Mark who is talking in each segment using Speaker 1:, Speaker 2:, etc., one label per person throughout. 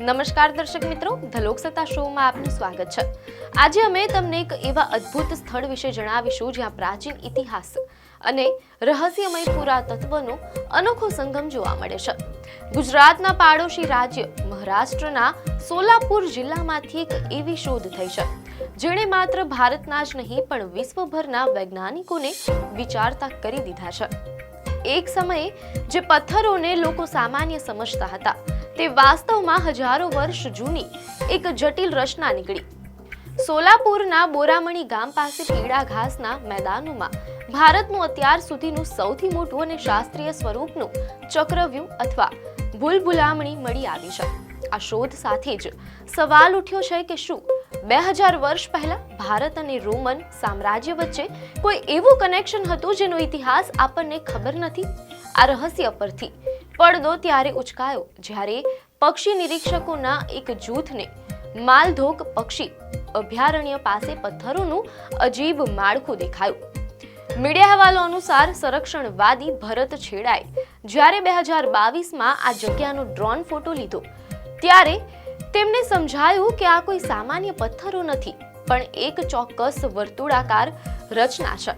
Speaker 1: નમસ્કાર દર્શક મિત્રો, ધ લોકસત્તા શોમાં આપનું સ્વાગત છે। આજે અમે તમને એક એવા અદ્ભુત સ્થળ વિશે જણાવીશું જ્યાં પ્રાચીન ઇતિહાસ અને રહસ્યમય પુરાતત્વનો અનોખો સંગમ જોવા મળે છે। ગુજરાતના પાડોશી રાજ્ય મહારાષ્ટ્રના સોલાપુર જિલ્લામાંથી એક એવી શોધ થઈ છે જેણે માત્ર ભારતના જ નહીં પણ વિશ્વભરના વૈજ્ઞાનિકોને વિચારતા કરી દીધા છે। એક સમયે જે પથ્થરોને લોકો સામાન્ય સમજતા હતા તે વાસ્તવમાં હજારો વર્ષ જૂની એક જટિલ રચના નીકળી। સોલાપુરના બોરામણી ગામ પાસે પીળા ઘાસના મેદાનોમાં ભારતનું અત્યાર સુધીનું સૌથી મોટું અને શાસ્ત્રીય સ્વરૂપનું ચક્રવ્યૂહ અથવા ભૂલભુલામણી મળી આવી છે। આ શોધ સાથે જ સવાલ ઉઠ્યો છે કે શું 2000 વર્ષ પહેલા ભારત અને રોમન સામ્રાજ્ય વચ્ચે કોઈ એવું કનેક્શન હતું જેનો ઇતિહાસ આપણને ખબર નથી। આ રહસ્ય પરથી પડદો ત્યારે ઉચકાયો જ્યારે પક્ષી નિરીક્ષકોના એક જૂથને માલધોક પક્ષી અભયારણ્ય પાસે પથ્થરોનું અજીબ માળખું દેખાયું। મીડિયા અહેવાલો અનુસાર સંરક્ષણવાદી ભરત છેડાએ જ્યારે 2022માં આ જગ્યાનો ડ્રોન ફોટો લીધો ત્યારે તેમને સમજાયું કે આ કોઈ સામાન્ય પથ્થરો નથી પણ એક ચોક્કસ વર્તુળાકાર રચના છે।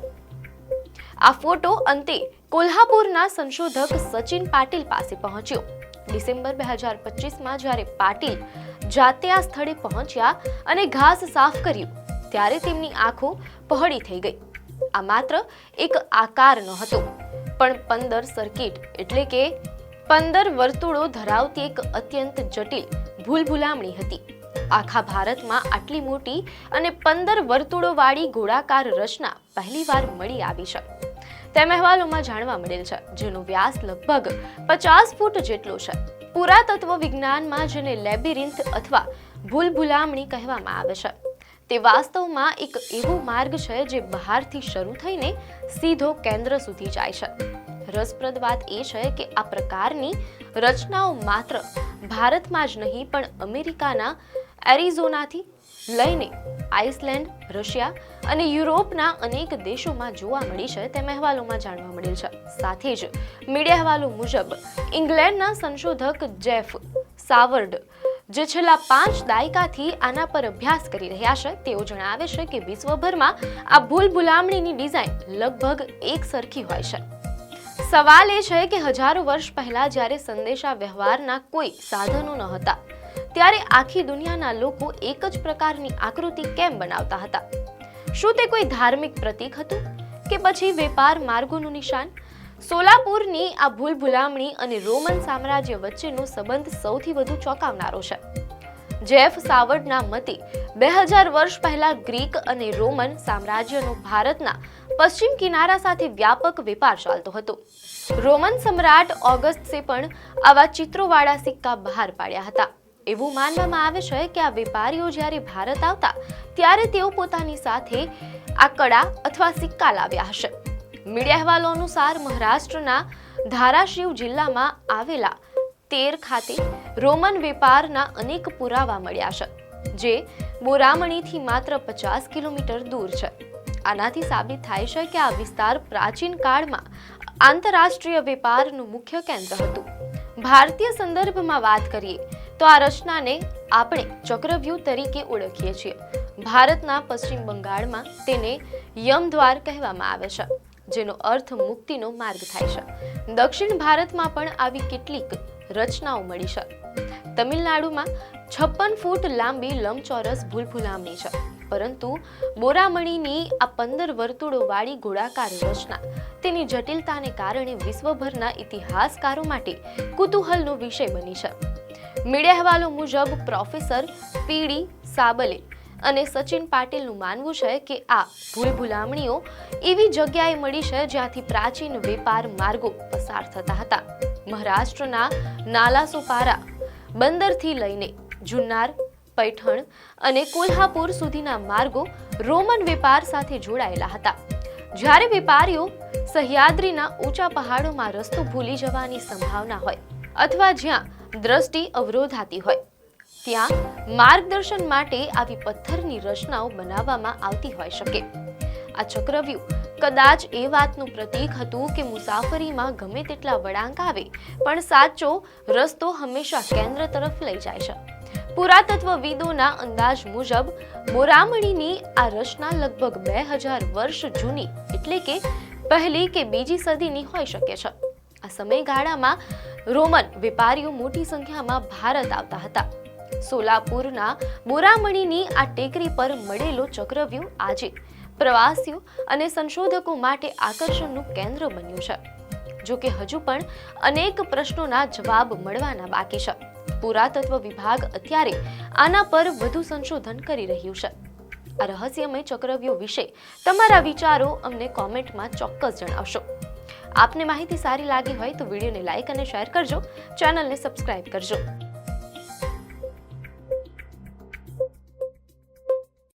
Speaker 1: આ ફોટો અંતે કોલ્હાપુરના સંશોધક સચિન પાટીલ પાસે પહોંચ્યો। ડિસેમ્બર 2025માં જ્યારે પાટીલ જાતે આ સ્થળે પહોંચ્યા અને ઘાસ સાફ કર્યું ત્યારે તેમની આંખો પહોળી થઈ ગઈ। આ માત્ર એક આકાર નહોતો પણ 15 સર્કિટ એટલે કે 15 વર્તુળો ધરાવતી એક અત્યંત જટિલ ભૂલભુલામણી હતી। આખા ભારતમાં આટલી મોટી અને 15 વર્તુળો વાળી ગોળાકાર રચના પહેલીવાર મળી આવી છે તેમ અહેવાલોમાં જાણવા મળેલ છે જેનો વ્યાસ લગભગ 50 ફૂટ જેટલો છે। પુરાતત્વ વિજ્ઞાનમાં જેને લેબિરિન્થ અથવા ભૂલભુલામણી કહેવામાં આવે છે તે વાસ્તવમાં એક એવો માર્ગ છે જે બહારથી શરૂ થઈને સીધો કેન્દ્ર સુધી જાય છે। રસપ્રદ વાત એ છે કે આ પ્રકારની રચનાઓ માત્ર ભારતમાં જ નહીં પણ અમેરિકાના એરિઝોનાથી લઈને આઇસલેન્ડ, રશિયા અને યુરોપના અનેક દેશોમાં જોવા મળી છે તેમ અહેવાલોમાં જાણવા મળેલ છે। સાથે જ મીડિયા અહેવાલો મુજબ ઇંગ્લેન્ડના સંશોધક જેફ સાવર્ડ જે છેલ્લા 5 દાયકાથી આના પર અભ્યાસ કરી રહ્યા છે તેઓ જણાવે છે કે વિશ્વભરમાં આ ભૂલભુલામણીની ડિઝાઇન લગભગ એક સરખી હોય છે। સવાલ એ છે કે હજારો વર્ષ પહેલા જ્યારે સંદેશા વ્યવહારના કોઈ સાધનો ન હતા ત્યારે આખી દુનિયાના લોકો એક જ પ્રકારની આકૃતિ કેમ બનાવતા હતા? શું તે કોઈ ધાર્મિક પ્રતીક હતું કે પછી વેપાર માર્ગોનું નિશાન? સોલાપુરની આ ભૂલભુલામણી અને રોમન સામ્રાજ્ય વચ્ચેનો સંબંધ સૌથી વધુ ચોંકાવનારો છે। જેફ સાવર્ડના મતે 2000 વર્ષ પહેલા ગ્રીક અને રોમન સામ્રાજ્યનો ભારતના પશ્ચિમ કિનારા સાથે વ્યાપક વેપાર ચાલતો હતો। રોમન સમ્રાટ ઓગસ્ટસે પણ આવા ચિત્રોવાળા સિક્કા બહાર પાડ્યા હતા। એવું માનવામાં આવે છે કે આ વેપારીઓ જ્યારે ભારત આવતા ત્યારે તેઓ પોતાની સાથે આ કડા અથવા સિક્કા લાવ્યા હશે। મીડિયા અહેવાલો અનુસાર મહારાષ્ટ્રના ધારાશિવ જિલ્લામાં આવેલા તેર ખાતે રોમન વેપારના અનેક પુરાવા મળ્યા છે જે બોરામણીથી માત્ર 50 કિલોમીટર દૂર છે। આનાથી સાબિત થાય છે કે આ વિસ્તાર પ્રાચીન કાળમાં આંતરરાષ્ટ્રીય વેપારનું મુખ્ય કેન્દ્ર હતું। ભારતીય સંદર્ભમાં વાત કરીએ તો આ રચનાને આપણે ચક્રવ્યૂહ તરીકે ઓળખીએ છીએ। ભારતના પશ્ચિમ બંગાળમાં તેને યમદ્વાર કહેવામાં આવે છે જેનો અર્થ મુક્તિનો માર્ગ થાય છે। દક્ષિણ ભારતમાં પણ આવી કેટલીક રચનાઓ મળી છે। તમિલનાડુમાં 56 ફૂટ લાંબી લંબચોરસ ભૂલભુલામણી છે પરંતુ બોરામણીની આ 15 વર્તુળો વાળી ગોળાકાર રચના તેની જટિલતાને કારણે વિશ્વભરના ઇતિહાસકારો માટે કુતૂહલનો વિષય બની છે। મીડિયા અહેવાલો મુજબ પ્રોફેસર પીડી સાબલે અને સચિન પાટીલનું માનવું છે કે આ ભૂલભુલામણીઓ એવી જગ્યાએ મળી છે જ્યાંથી પ્રાચીન વેપાર માર્ગો પસાર થતા હતા। મહારાષ્ટ્રના નાલાસોપારા બંદરથી લઈને જુન્નાર, પૈઠણ અને કોલ્હાપુર સુધીના માર્ગો રોમન વેપાર સાથે જોડાયેલા હતા। જ્યારે વેપારીઓ સહ્યાદ્રીના ઊંચા પહાડોમાં રસ્તો ભૂલી જવાની સંભાવના હોય અથવા જ્યાં દ્રષ્ટિ અવરોધાતી હોય ત્યાં માર્ગદર્શન માટે આવી પથ્થરની રચનાઓ બનાવવામાં આવતી હોઈ શકે। આ ચક્રવ્યૂહ કદાચ એ વાતનું પ્રતીક હતું કે મુસાફરીમાં ગમે તેટલા વળાંક આવે પણ સાચો રસ્તો હંમેશા કેન્દ્ર તરફ લઈ જાય છે. પુરાતત્વવિદોના અંદાજ મુજબ મોરામણીની આ રચના લગભગ 2000 વર્ષ જૂની એટલે કે પહેલી કે બીજી સદીની હોઈ શકે છે. આ સમયગાળામાં રોમન વેપારીઓ મોટી સંખ્યામાં ભારત આવતા હતા. સોલાપુરના મોરામણીની આ ટેકરી પર મળેલો ચક્રવ્યૂહ આજે પ્રવાસીઓ અને સંશોધકો માટે આકર્ષણનું કેન્દ્ર બન્યું છે. જો કે હજુ પણ અનેક પ્રશ્નોના જવાબ મળવાના બાકી છે. પુરાતત્વ વિભાગ અત્યારે આના પર વધુ સંશોધન કરી રહ્યું છે. આ રહસ્યમય ચક્રવ્યૂહ વિશે તમારા વિચારો અમને કોમેન્ટમાં ચોક્કસ જણાવશો. આપને માહિતી સારી લાગી હોય તો વિડીયોને લાઈક અને શેર કરજો, ચેનલને સબસ્ક્રાઇબ કરજો.